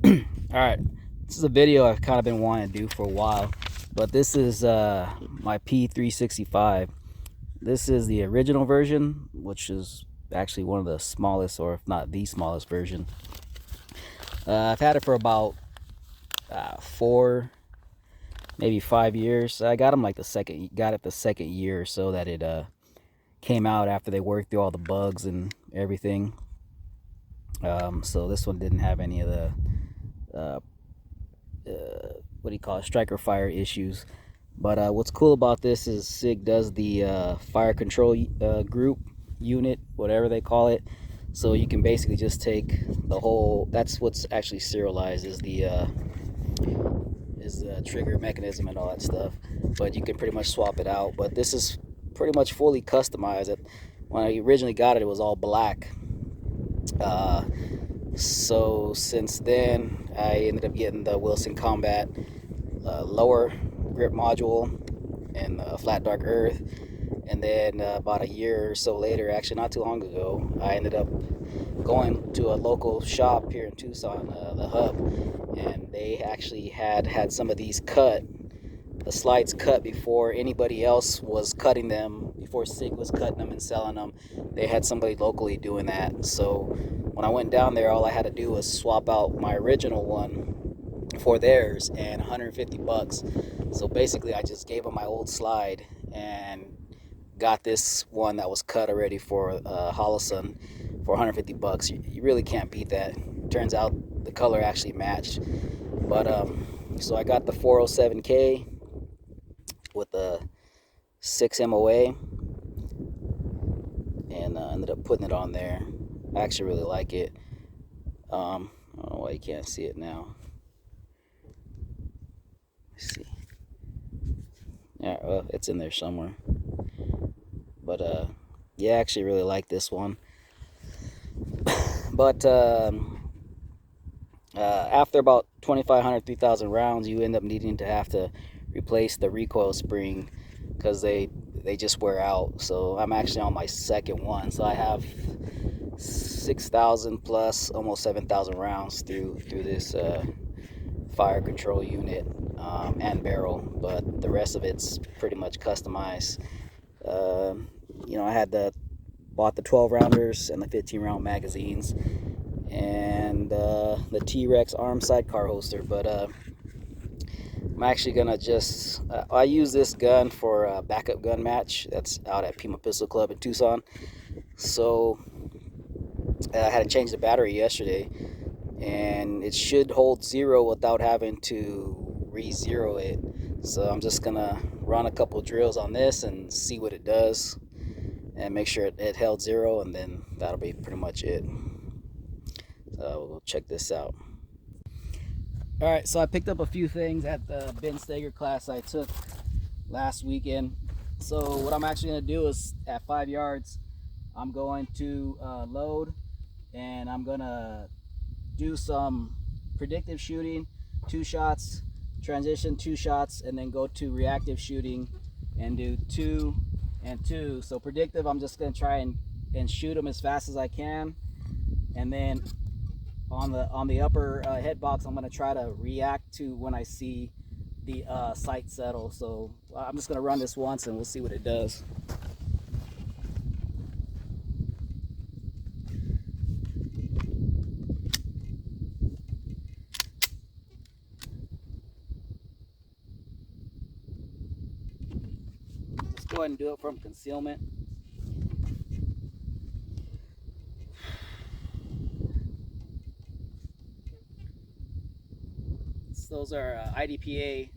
All right, this is a video I've kind of been wanting to do for a while, but this is my P365. This is the original version, which is actually one of the smallest, or if not the smallest version. I've had it for about 4, maybe 5 years. I got them like the second year or so that it came out after they worked through all the bugs and everything. So this one didn't have any of the uh, what do you call it, striker fire issues. But what's cool about this is SIG does the fire control group unit, whatever they call it. So you can basically just take the whole. That's what's actually serialized is the trigger mechanism and all that stuff. But you can pretty much swap it out. But this is pretty much fully customized. When I originally got it, it was all black. Uh, so since then, I ended up getting the Wilson Combat lower grip module and flat dark earth. And then about a year or so later, actually not too long ago, I ended up going to a local shop here in Tucson, the Hub, and they actually had some of these cut, the slides cut before anybody else was cutting them, before SIG was cutting them and selling them. They had somebody locally doing that. So when I went down there, all I had to do was swap out my original one for theirs, and 150 bucks. So basically I just gave them my old slide and got this one that was cut already for Holosun for 150 bucks. You really can't beat that. Turns out the color actually matched. But so I got the 407K with the 6 MOA and ended up putting it on there. I actually really like it. I don't know why you can't see it now. Let's see. Yeah, well, it's in there somewhere. But yeah, I actually really like this one. But after about 2,500, 3,000 rounds, you end up needing to have to replace the recoil spring because they just wear out. So I'm actually on my second one. So I have 6,000 plus almost 7,000 rounds through this fire control unit and barrel, but the rest of it's pretty much customized. I had bought the 12 rounders and the 15 round magazines and the T-Rex arm sidecar holster. But I'm actually gonna just I use this gun for a backup gun match that's out at Pima Pistol Club in Tucson. So I had to change the battery yesterday, and it should hold 0 without having to re-zero it. So I'm just gonna run a couple drills on this and see what it does and make sure it held 0, and then that'll be pretty much it. So we'll check this out. All right, so I picked up a few things at the Ben Steger class I took last weekend. So what I'm actually gonna do is at 5 yards, I'm going to load, and I'm gonna do some predictive shooting, 2 shots, transition 2 shots, and then go to reactive shooting and do 2 and 2. So predictive, I'm just gonna try and shoot them as fast as I can, and then on the upper head box, I'm gonna try to react to when I see the sight settle. So I'm just gonna run this once and we'll see what it does. Just go ahead and do it from concealment. Those are IDPA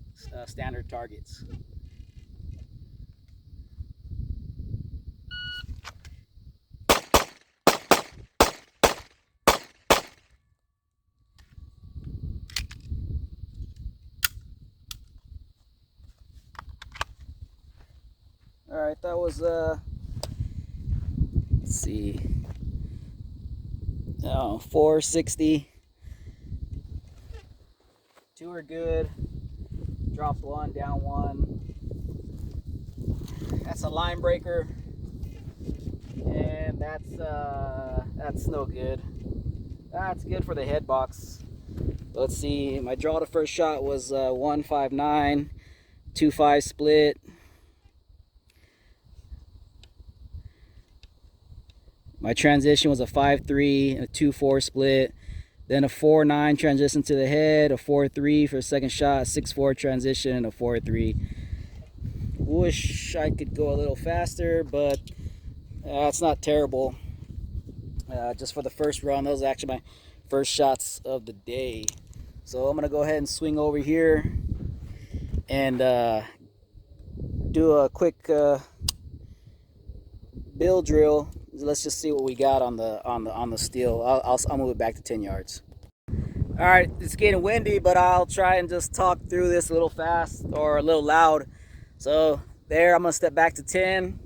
standard targets. All right, that was let's see, 460. 2 are good. Dropped 1, down 1. That's a line breaker, and that's no good. That's good for the head box. Let's see, my draw to first shot was 159, 2.5 split. My transition was a 5.3, a 2.4 split. Then a 4.9 transition to the head, a 4.3 for the second shot, 6.4 transition, a 4.3. Wish I could go a little faster, but it's not terrible. Just for the first run, those are actually my first shots of the day. So I'm gonna go ahead and swing over here and do a quick bill drill. Let's just see what we got on the steel. I'll move it back to 10 yards. All right, it's getting windy, but I'll try and just talk through this a little fast or a little loud. So there, I'm gonna step back to 10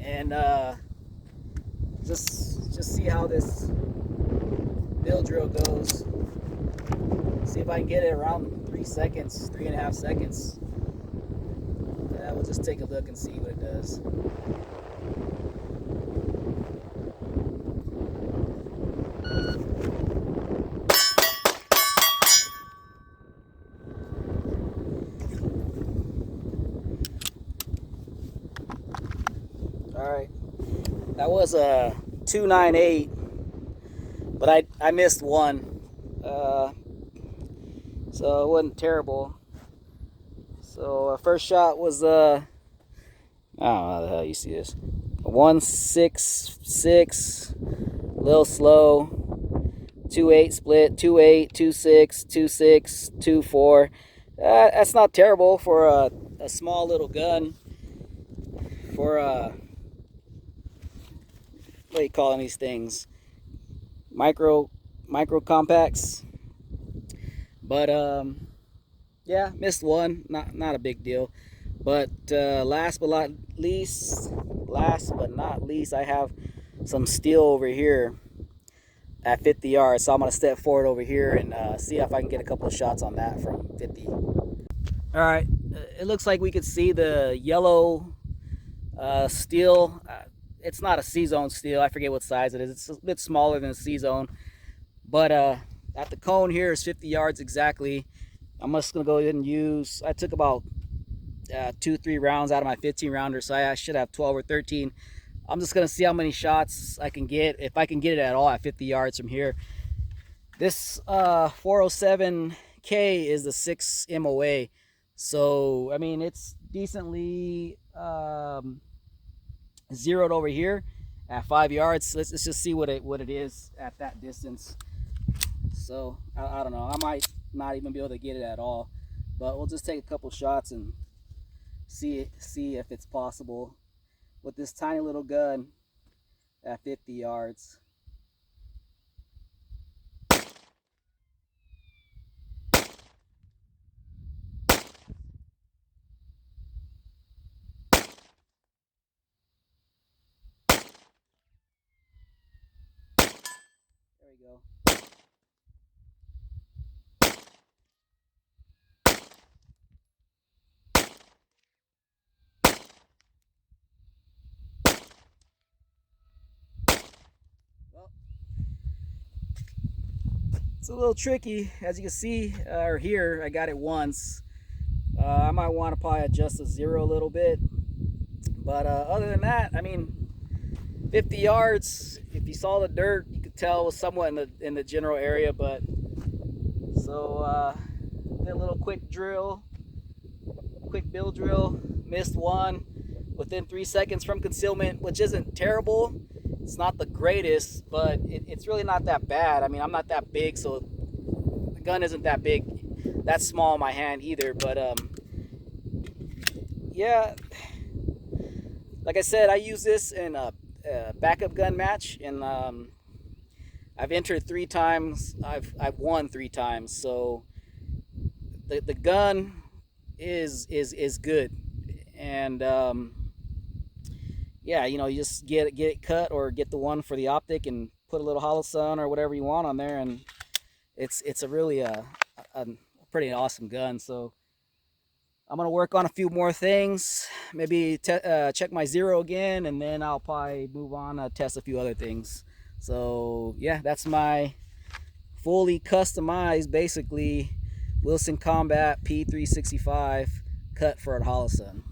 and just see how this bill drill goes. See if I can get it around 3 seconds, 3.5 seconds. We'll just take a look and see what it does. All right, that was a 298, but I missed one, so it wasn't terrible. So first shot was I don't know how the hell you see this, 166, a little slow, 2.8 split, 2.8, 2.6, 2.6, 2.4. That's not terrible for a small little gun. For what are you calling these things? Micro compacts. But yeah, missed one. Not a big deal. But last but not least, I have some steel over here at 50 yards. So I'm gonna step forward over here and see if I can get a couple of shots on that from 50. All right, it looks like we could see the yellow steel. It's not a C-zone steel. I forget what size it is. It's a bit smaller than a C-zone. But at the cone here is 50 yards exactly. I'm just going to go ahead and use, I took about 2-3 rounds out of my 15 rounder, so I should have 12 or 13. I'm just going to see how many shots I can get, if I can get it at all at 50 yards from here. This 407K is the 6 MOA. So, I mean, it's decently zeroed over here at 5 yards. Let's just see what it is at that distance. So I don't know, I might not even be able to get it at all, but we'll just take a couple shots and see if it's possible with this tiny little gun at 50 yards. There we go. Well, it's a little tricky, as you can see or hear. I got it once. I might want to probably adjust the zero a little bit, but other than that, I mean, 50 yards. If you saw the dirt, you could tell it was somewhat in the general area. But so did a little quick bill drill. Missed one within 3 seconds from concealment, which isn't terrible. It's not the greatest, but it's really not that bad. I mean, I'm not that big, so the gun isn't that big, that small in my hand either. But yeah, like I said, I use this in a backup gun match, and I've entered 3 times. I've won 3 times. So the gun is good, and yeah, you know, you just get it cut or get the one for the optic and put a little hollow sun or whatever you want on there, and it's a really a pretty awesome gun. So I'm gonna work on a few more things, maybe check my zero again, and then I'll probably move on to test a few other things. So yeah, that's my fully customized, basically Wilson Combat P365 cut for a Holosun.